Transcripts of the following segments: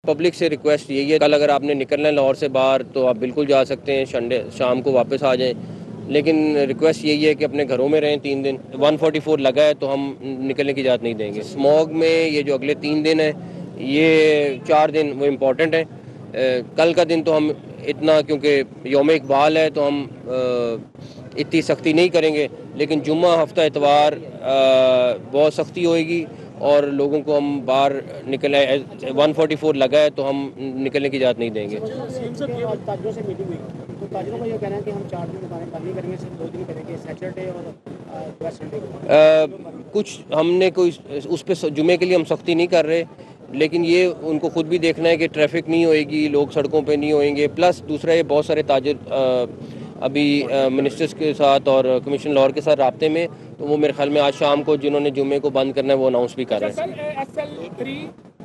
Public से request यही है, कल अगर आपने निकलना है लाहौर से बाहर तो आप बिल्कुल जा सकते हैं, संडे शाम को वापस आ जाएं। लेकिन रिक्वेस्ट यही है कि अपने घरों में रहें 3 दिन। 144 लगा है तो हम निकलने की इजाज़त नहीं देंगे। स्मॉग में ये जो अगले 3 दिन है, ये 4 दिन वो इम्पोर्टेंट है। कल का दिन तो हम इतना, क्योंकि यौम इकबाल है तो हम इतनी सख्ती नहीं करेंगे, लेकिन जुम्मा हफ्ता इतवार बहुत सख्ती होएगी और लोगों को हम बाहर निकले। 144 लगा है तो हम निकलने की इजाज़त नहीं देंगे। ताजरों से मीटिंग हुई तो ताजरों का ये कहना है कि हम 4 दिन दुकानें बंद नहीं करेंगे, सिर्फ 2 दिन करेंगे, सैटरडे और संडे। कुछ हमने कोई उस पर जुमे के लिए हम सख्ती नहीं कर रहे, लेकिन ये उनको खुद भी देखना है कि ट्रैफिक नहीं होएगी, लोग सड़कों पे नहीं होएंगे। प्लस दूसरा, ये बहुत सारे ताजिर अभी मिनिस्टर्स के साथ और कमीशन लाहौर के साथ राब्ते में, तो वो मेरे ख्याल में आज शाम को जिन्होंने जुमे को बंद करना है वो अनाउंस भी कर रहे हैं। SL3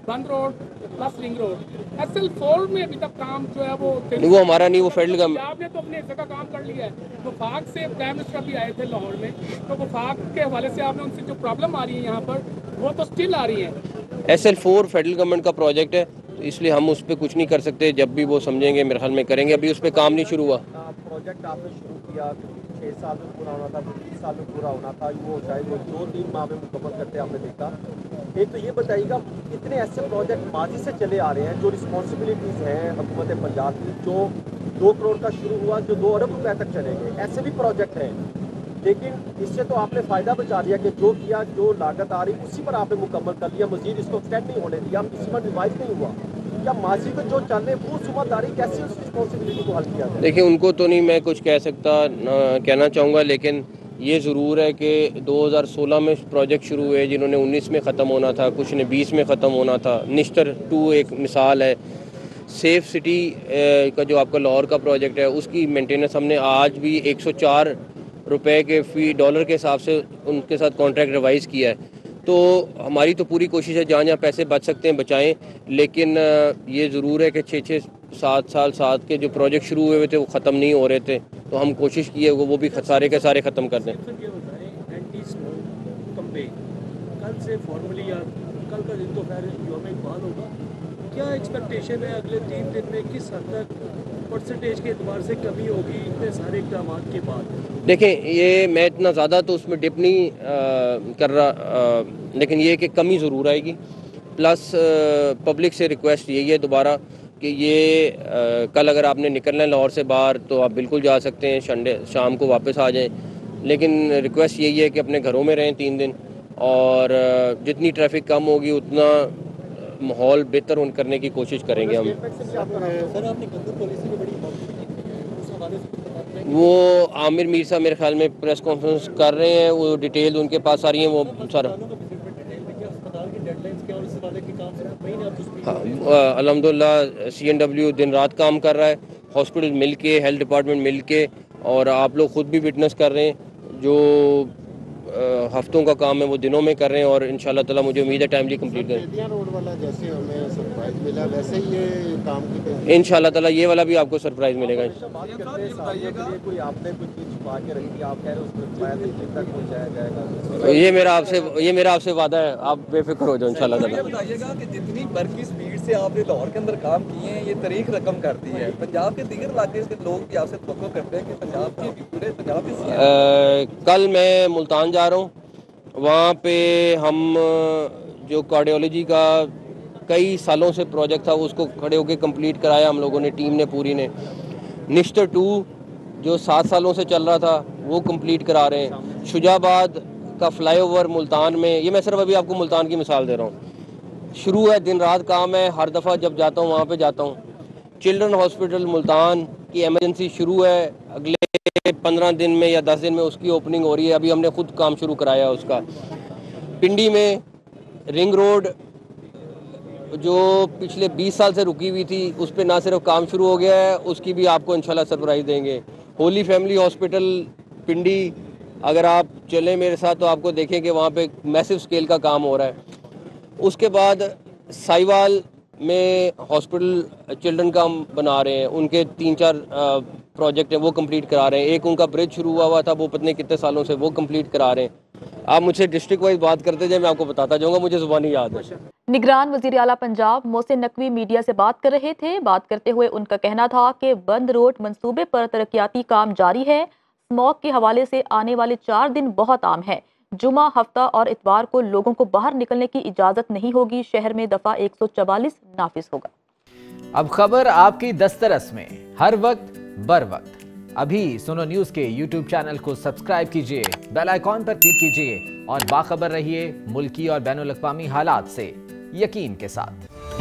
बंद road plus ring road, SL4 में अभी तक काम जो है वो हमारा नहीं, वो फेडरल गवर्नमेंट। आपने तो अपने हिस्से का काम कर लिया है। वफाक से प्राइम मिनिस्टर भी आए थे लाहौर में, तो वफाक के हवाले से आपने उनसे जो प्रॉब्लम आ रही है यहाँ पर वो तो स्टिल आ रही है। SL4 फेडरल गवर्नमेंट का प्रोजेक्ट है, तो इसलिए हम उस पर कुछ नहीं कर सकते। जब भी वो समझेंगे मेरे ख्याल में करेंगे। अभी उस पर काम नहीं शुरू हुआ। प्रोजेक्ट आपने शुरू किया 6 साल में पूरा होना था, 20 साल में पूरा होना था, वो शायद वो 2-3 माह में मुकम्मल करते आपने देखा। एक तो ये बताइएगा, इतने ऐसे प्रोजेक्ट माजी से चले आ रहे हैं जो रिस्पॉन्सिबिलिटीज़ हैं हुकूमत पंजाब की, जो 2 करोड़ का शुरू हुआ, जो 2 अरब रुपए तक चलेंगे, ऐसे भी प्रोजेक्ट हैं। लेकिन इससे तो आपने फ़ायदा बचा लिया कि जो किया, जो लागत आ रही उसी पर आपने मुकम्मल कर लिया, मजीद इसको एक्सटेंड नहीं होने दिया, किसी पर रिवाइज नहीं हुआ। या माजी को जो चल रहे वो सुबहदारी कैसे उस रिस्पॉन्सिबिलिटी को हल किया जाए? देखिए, उनको तो नहीं मैं कुछ कह सकता, कहना चाहूँगा, लेकिन ये ज़रूर है कि 2016 में प्रोजेक्ट शुरू हुए जिन्होंने 19 में ख़त्म होना था, कुछ ने 20 में ख़त्म होना था। निश्तर 2 एक मिसाल है। सेफ सिटी का जो आपका लाहौर का प्रोजेक्ट है, उसकी मेंटेनेंस हमने आज भी 104 रुपए के फ़ी डॉलर के हिसाब से उनके साथ कॉन्ट्रैक्ट रिवाइज़ किया है। तो हमारी तो पूरी कोशिश है जहाँ जहाँ पैसे बच सकते हैं बचाएं, लेकिन ये ज़रूर है कि 6-7 साल साथ के जो प्रोजेक्ट शुरू हुए थे वो ख़त्म नहीं हो रहे थे, तो हम कोशिश किए वो भी सारे के सारे ख़त्म कर दें। कल से फॉर्मली या कल का दिन तो खैर यौम इकबाल होगा, क्या एक्सपेक्टेशन है अगले 3 दिन में, किस हद तक परसेंटेज के एतबार से कमी होगी इतने सारे इक़दाम के बाद? देखें, ये मैं इतना ज़्यादा तो उसमें डिप नहीं कर रहा, लेकिन ये कि कमी ज़रूर आएगी। प्लस पब्लिक से रिक्वेस्ट यही है दोबारा कि ये कल अगर आपने निकलना है लाहौर से बाहर तो आप बिल्कुल जा सकते हैं, संडे शाम को वापस आ जाएं। लेकिन रिक्वेस्ट यही है कि अपने घरों में रहें 3 दिन, और जितनी ट्रैफिक कम होगी उतना माहौल बेहतर करने की कोशिश करेंगे हम। सर, आपने गंदम पॉलिसी में बड़ी बात की, उस हवाले से वो आमिर मीर साहब मेरे ख्याल में प्रेस कॉन्फ्रेंस कर रहे हैं, वो डिटेल उनके पास आ रही हैं, वो सर। हाँ, अल्हम्दुलिल्लाह CNW दिन रात काम कर रहा है, हॉस्पिटल मिल के, हेल्थ डिपार्टमेंट मिल के, और आप लोग खुद भी विटनेस कर रहे हैं। जो हफ्तों का काम है वो दिनों में कर रहे हैं, और इंशाल्लाह ताला मुझे उम्मीद है टाइमली कंप्लीट करें। रोड वाला जैसे हमें सरप्राइज मिला, वैसे ही ये काम की इंशाल्लाह ताला ये वाला भी आपको सरप्राइज मिलेगा। कोई आपने कुछ चीज छुपा के रखी, आप कह रहे हो उसमें तक पहुंचाया जाएगा? ये मेरा आपसे वादा है, आप बेफिक्र हो जाओ इंशाल्लाह ताला। बताइएगा कि जितनी बरकी स्पीड से आपने लाहौर के अंदर काम किए हैं, ये तारीख रकम करती है। पंजाब के दीगर इलाके से लोग भी आपसे तवक्को करते हैं कि पंजाब की पूरे पंजाब की कल मैं मुल्तान जा रहा हूँ, वहाँ पे हम जो कार्डियोलॉजी का कई सालों से प्रोजेक्ट था उसको खड़े होकर कंप्लीट कराया हम लोगों ने, टीम ने पूरी ने। निश्तर 2 जो 7 सालों से चल रहा था वो कंप्लीट करा रहे हैं। शुजाबाद का फ्लाईओवर मुल्तान में, ये मैं सिर्फ अभी आपको मुल्तान की मिसाल दे रहा हूँ, शुरू है, दिन रात काम है, हर दफ़ा जब जाता हूँ वहाँ पे जाता हूँ। चिल्ड्रन हॉस्पिटल मुल्तान की एमरजेंसी शुरू है, अगले 15 दिन में या 10 दिन में उसकी ओपनिंग हो रही है, अभी हमने खुद काम शुरू कराया उसका। पिंडी में रिंग रोड जो पिछले 20 साल से रुकी हुई थी, उस पर ना सिर्फ काम शुरू हो गया है, उसकी भी आपको इंशाल्लाह सरप्राइज़ देंगे। होली फैमिली हॉस्पिटल पिंडी, अगर आप चलें मेरे साथ तो आपको देखें कि वहाँ पे मैसिव स्केल का काम हो रहा है। उसके बाद साहिवाल में हॉस्पिटल चिल्ड्रन का हम बना रहे हैं, उनके 3-4 प्रोजेक्ट हैं वो कंप्लीट करा रहे हैं। एक उनका ब्रिज शुरू हुआ था, वो पता नहीं कितने सालों से, वो कंप्लीट करा रहे हैं। आप मुझसे डिस्ट्रिक्ट वाइज बात करते जाए, मैं आपको बताता जाऊँगा, मुझे ज़ुबानी याद है। निगरान वजीर आला पंजाब मोहसिन नकवी मीडिया से बात कर रहे थे। बात करते हुए उनका कहना था कि बंद रोड मंसूबे पर तरक्याती काम जारी है। स्मॉग के हवाले से आने वाले 4 दिन बहुत आम है। जुमा, हफ्ता और इतवार को लोगों को बाहर निकलने की इजाजत नहीं होगी। शहर में दफा 144 नाफिज होगा। अब खबर आपकी दस्तरस में, हर वक्त बर वक्त। अभी सुनो न्यूज के YouTube चैनल को सब्सक्राइब कीजिए, बेल आइकॉन पर क्लिक कीजिए और बाखबर रहिए मुल्की और बैनुल अक़वामी हालात से यकीन के साथ।